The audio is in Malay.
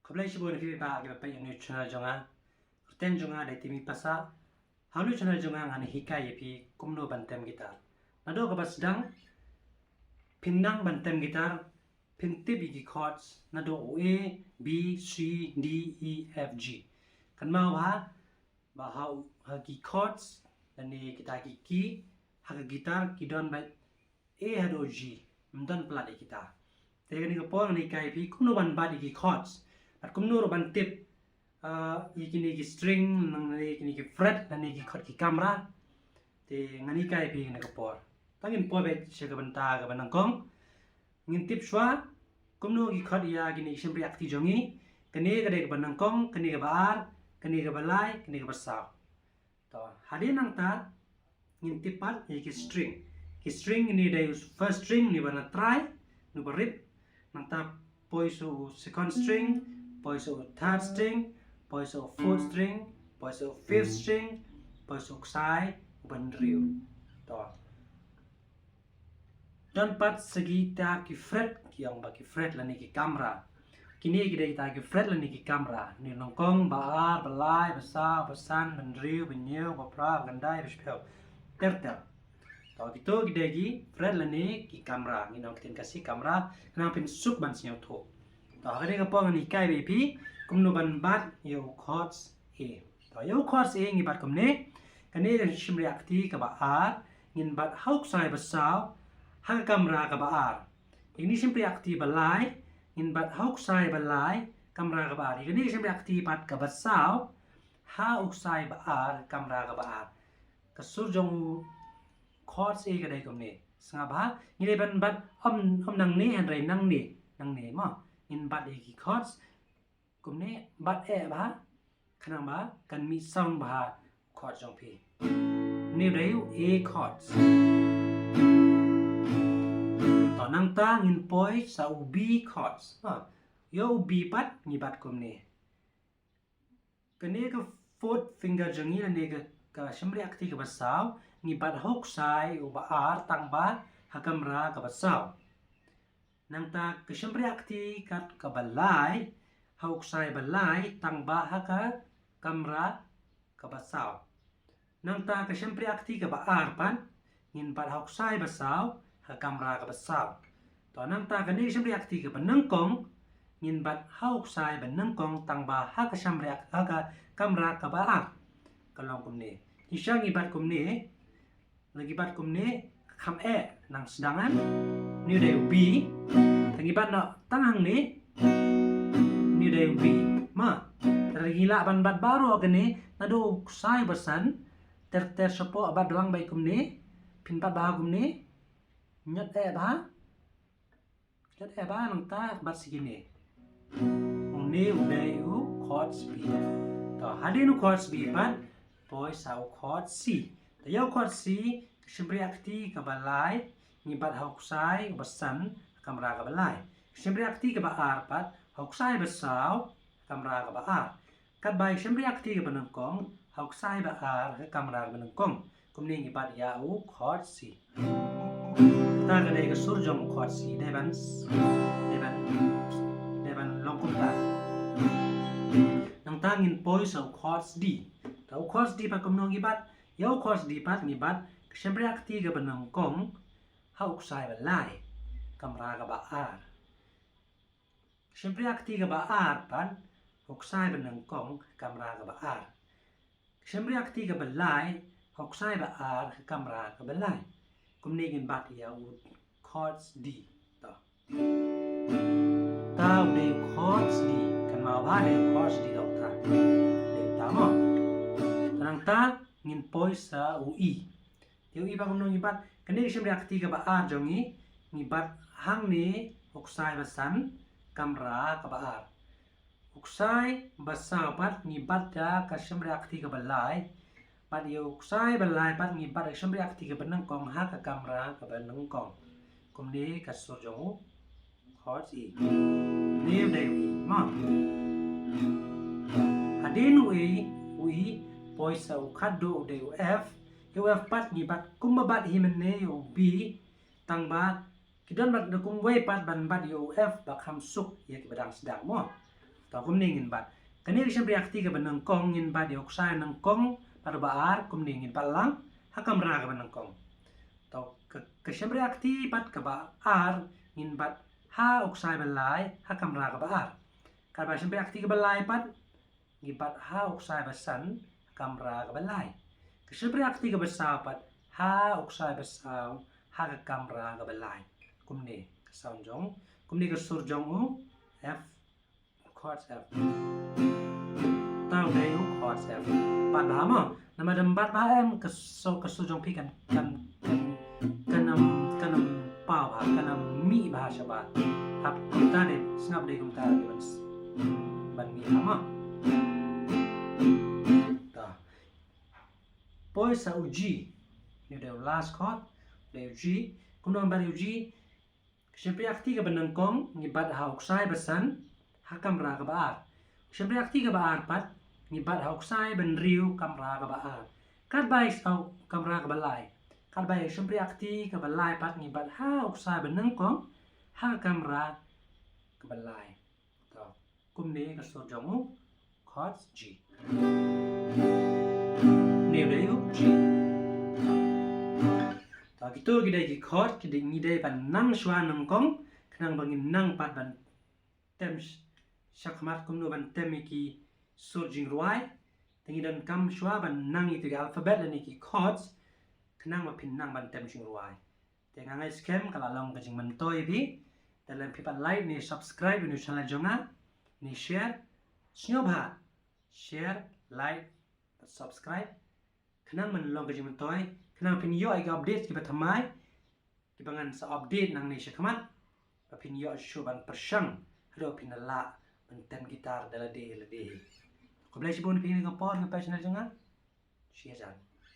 Kablay sibo na kibi pa akiba pa yung channel jonga. Kurten jonga day timi pasa. Halu channel jonga ngani hikay yepi kumno bantem gitar. Nado kabas dang pinang bantem gitar pintip iki chords nado A, B, C, D, E, F, G. Kan mau ha bahau hagi chords nani kita ki haga gitar kidon ba A hado G. Mdan plat kita. Tega ni kapong ni kay pi kumno ban ba iki chords. At kung nuro ban tip iki string nang iki fret dan iki chord ki kamera te ngani kai pi nakapor tangin po bet siya kabanta ka banangkong ngin tip shwa kumno ki chord ya gini siyempre akti jongi kani ka banangkong kani ka baar kani ka balay kani ka basaw to hadin nang ta ngin tipat iki string ni day first string ni bana try no barip nang ta poiso second string poiso third string, poiso fourth string, poiso fifth string, poiso sai bandriu. To. Dan pat segi ta ki fret yang bagi fret lani ki kamera. Kini kita ki fret lani ki kamera. Ni nongkong baar, balai, basa, basan, bandriu, banyu, bapra, gandai, bispel. Tertel. To gitu kita ki fret lani ki kamera. Ni nong kita kasih kamera. Kenapa pin suk ban sinyal tu. To hari ka po ngani kai BP kumno ban bat yo chords A. To yo chords A ngi bat kumne kani ga shimri akti ka ba R ngin bat hauk sai basaw ha kamera ka ba R. Ini shimri akti balai ngin bat hauk sai balai kamera ka ba R. Ini shimri akti bat ka basaw ha uk sai ba R kamera ka ba R. Kasur jong chords A ka dai kumne. Sanga ba ngi ban bat om nang ne han rai nang ne ma. In bat iki chords kumne bat ba kanang ba kan mi sound ba chord jong pi ni reu A chords to nang ta ngin poi sa u B chords yo B pat ni bat kumne kane ka fourth finger jangi ne ka shimri akti ka basaw ni bat hok sai u ba R tang ba hakamra ka basaw nang ta kasyempre akti kat kabalay hauk sai balay tang baha ka kamera kabasaw nang ta kasyempre akti ka baar pan ngin pat hauk sai basaw ha kamera kabasaw to nang ta kani kasyempre akti ka banangkong ngin bat hauk sai banangkong tang baha kasyempre ka kamera kabaar kalong kumne isyang ibat kumne lagi bat kumne kam nang sedangan ni day B tangibat na tangang ni day B ma tergila ban bat baru agane nado sai basan ter sopo abad doang bai kumne pinpat bah kumne nyat ba nang ta bat sigine uni uday u chords B to hadin chords B pan poi sau chord C to yau chord C siyempre akti kabalay ngibat hauk sai basan kamera ka balay siyempre akti ka ba R pat hauk sai basaw kamera ka ba R kat bay siyempre akti ka banangkong hauk sai ba R kamera ka banangkong kumning ibat ya u chord C ta ka day ka surjong chord C deban longkong ta nang tangin poi sa chords D ta chords D pa kumnong ibat yaw chords D pat ngibat siyempre akti ka banangkong hauk sai balay kamera ka ba R siyempre akti ka ba R pan hauk sai banangkong kamera ka ba R siyempre akti ka balay hauk sai ba R kamera ka balay kumnigin bat yaw chords D to tao de chords D kan mau ba de chords D daw ta de tamo tanang ta ngin poi sa UI yung iba kung nung ibat kani siyempre akti ka ba R jongi ngibat hang ni uksay basan kamera ka ba R uksay basa pat ngibat da ka siyempre akti ka balay pat yung uksay balay pat ngibat siyempre akti ka banangkong ha ka kamera ka banangkong kumni kasur jongu chords E ni day E ma hadin UI poi sa ukado day F yo F pat ni bat kumbabat himene yo B tang ba kidan bat de kum wei pat ban bat yo F bak ham suk ye ki badang sedang mo to kum ni ngin bat kani siyempre akti ka banang kong ngin bat di oksay ng kong para baar kum ni ngin balang hakam ra ka banang kong to ka siyempre akti bat ka baar ngin bat ha oksay balay hakam ra ka baar ka ba siyempre akti ka balay pat ngin bat ha oksay basan hakam ra ka balay ka siyempre akti ka basapat ha oksay basaw ha ka kamra ka balay kum ni ka sound jong kum ni ka sur jong u F chord F tao đây u chord F bạn bám à nằm đầm bát ba em ka su jong pi kan kanam pau ha kanam mi bahasa bat hap kumta de snap de kumta de ban mi ama ta poi sa u G ni de last chord de G kum no bar u G siyempre akti ka banang kong ni bat ha oksay basan hakam ra ka baar siyempre akti ka baar pat ni bat ha oksay ban riu kam ra ka baar kat bai sa kam ra ka balay kat bai siyempre akti ka balay pat ni bat ha oksay banang kong ha kam ra ka balay to kum ni ka sur jong u chord G ni de u G gitu kita di chord kita ngidai ban nang shwa nang kong kenang bangin nang pat ban tem shakmat kum no ban tem ki sur jing ruai tengi dan kam shwa ban nang itu ki alphabet dan ki chords kenang ma pin nang ban tem jing ruai tengang ai scam kala long ka jing mentoi bi dalam pipan like ni subscribe ni channel jonga ni share snyoba share like subscribe kenang man long ka jing mentoi kenang pin yo ai ga update ki batamai ki bangan sa update nang ni shakamat pin yo show ban persang hado pin la ban tem gitar dala de ko blai sibon pin ga por ga passional jonga share jan